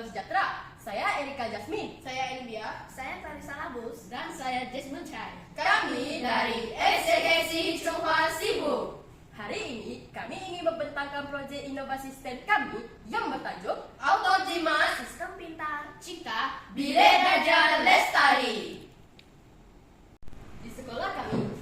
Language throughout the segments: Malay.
Salam sejahtera. Saya Erika Jasmine. Saya Elvia. Saya Tarisa Labus. Dan saya Jasmine Chai. Kami dari SJKC Chonghua Sibu. Hari ini kami ingin membentangkan projek inovasi STEM kami yang bertajuk Autojimas Sistem Pintar Cipta Bilik Belajar Lestari. di sekolah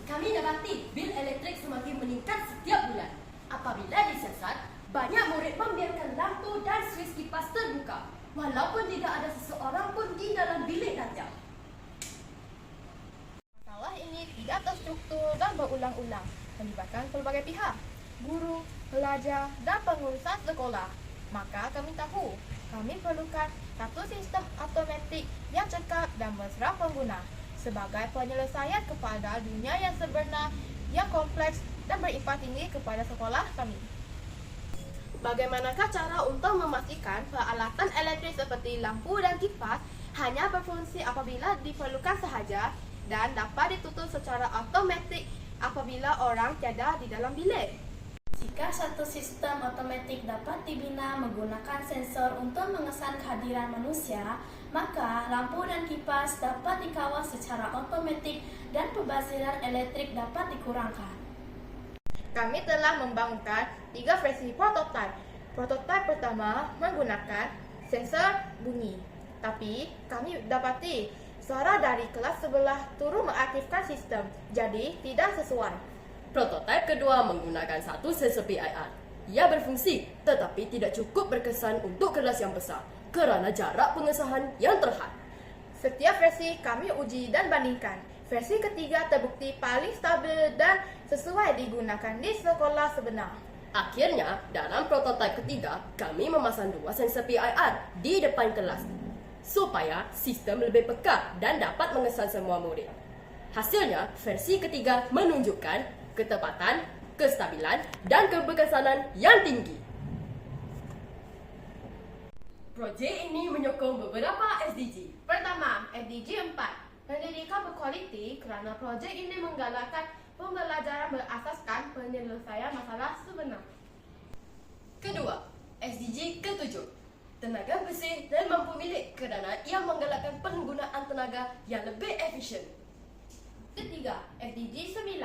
kami dapati bil elektrik semakin meningkat setiap bulan. Apabila disiasat, banyak murid membiarkan lampu dan switch kipas terbuka, walaupun tidak ada seseorang pun di dalam bilik belajar. Masalah ini tidak terstruktur dan berulang-ulang, melibatkan pelbagai pihak, guru, pelajar, dan pengurusan sekolah. Maka kami tahu, kami perlukan satu sistem automatik yang cekap dan mesra pengguna sebagai penyelesaian kepada dunia yang sebenar, yang kompleks dan berimpak tinggi kepada sekolah kami. Bagaimanakah cara untuk memastikan peralatan elektrik seperti lampu dan kipas hanya berfungsi apabila diperlukan sahaja dan dapat ditutup secara automatik apabila orang tiada di dalam bilik? Jika satu sistem otomatik dapat dibina menggunakan sensor untuk mengesan kehadiran manusia, maka lampu dan kipas dapat dikawal secara otomatik dan pembaziran elektrik dapat dikurangkan. Kami telah membangunkan 3 versi prototipe. Prototipe pertama menggunakan sensor bunyi. Tapi kami dapati suara dari kelas sebelah turut mengaktifkan sistem, jadi tidak sesuai. Prototipe kedua menggunakan satu sensor PIR. Ia berfungsi tetapi tidak cukup berkesan untuk kelas yang besar kerana jarak pengesahan yang terhad. Setiap versi kami uji dan bandingkan. Versi ketiga terbukti paling stabil dan sesuai digunakan di sekolah sebenar. Akhirnya, dalam prototipe ketiga, kami memasang 2 sensor PIR di depan kelas supaya sistem lebih peka dan dapat mengesan semua murid. Hasilnya, versi ketiga menunjukkan ketepatan, kestabilan, dan keberkesanan yang tinggi. Projek ini menyokong beberapa SDG. Pertama, SDG 4. Pendidikan berkualiti kerana projek ini menggalakkan pembelajaran berasaskan penyelesaian masalah sebenar. Kedua, SDG ke-7. Tenaga bersih dan mampu milik kerana ia menggalakkan penggunaan tenaga yang lebih efisien. Ketiga, SDG 9.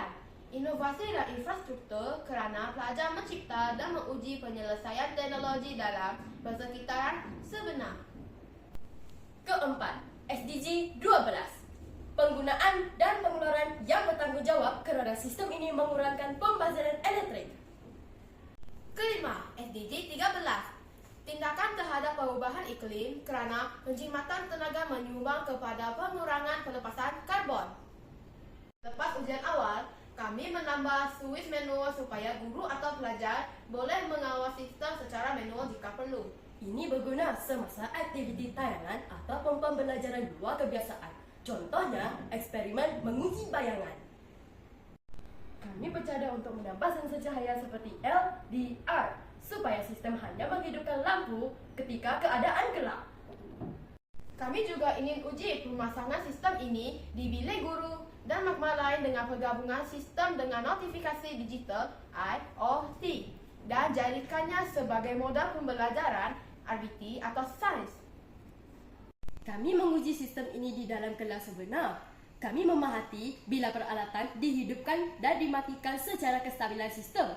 Inovasi dan infrastruktur kerana pelajar mencipta dan menguji penyelesaian teknologi dalam persekitaran sebenar. Keempat, SDG 12. Penggunaan dan pengeluaran yang bertanggungjawab kerana sistem ini mengurangkan pembaziran elektrik. Kelima, SDG 13. Tindakan terhadap perubahan iklim kerana penjimatan tenaga menyumbang kepada pengurangan pelepasan karbon. Lepas ujian awal, kami menambah switch manual supaya guru atau pelajar boleh mengawal sistem secara manual jika perlu. Ini berguna semasa aktiviti tayangan atau pembelajaran luar kebiasaan. Contohnya, eksperimen menguji bayangan. Kami bercadang untuk menambah sensor cahaya seperti LDR supaya sistem hanya menghidupkan lampu ketika keadaan gelap. Kami juga ingin uji pemasangan sistem ini di bilik guru dan makmal lain dengan pergabungan sistem dengan notifikasi digital IoT dan jadikannya sebagai modal pembelajaran RBT atau sains. Kami menguji sistem ini di dalam kelas sebenar. Kami memahati bila peralatan dihidupkan dan dimatikan secara kestabilan sistem.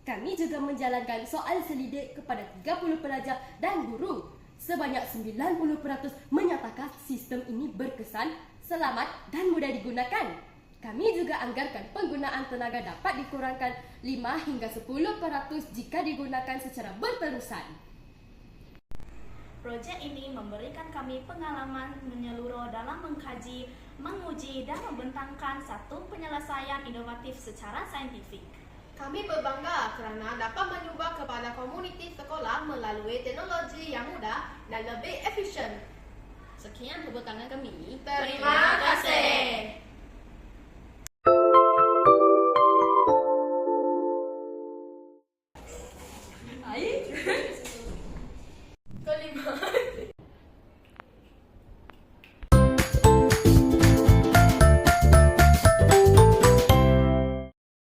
Kami juga menjalankan soal selidik kepada 30 pelajar dan guru. Sebanyak 90% menyatakan sistem ini berkesan, selamat dan mudah digunakan. Kami juga anggarkan penggunaan tenaga dapat dikurangkan 5 hingga 10% jika digunakan secara berterusan. Projek ini memberikan kami pengalaman menyeluruh dalam mengkaji, menguji dan membentangkan satu penyelesaian inovatif secara saintifik. Kami berbangga kerana dapat menyumbang kepada komuniti sekolah melalui teknologi yang mudah dan lebih efisien. Sekian tepuk tangan kami. Terima kasih.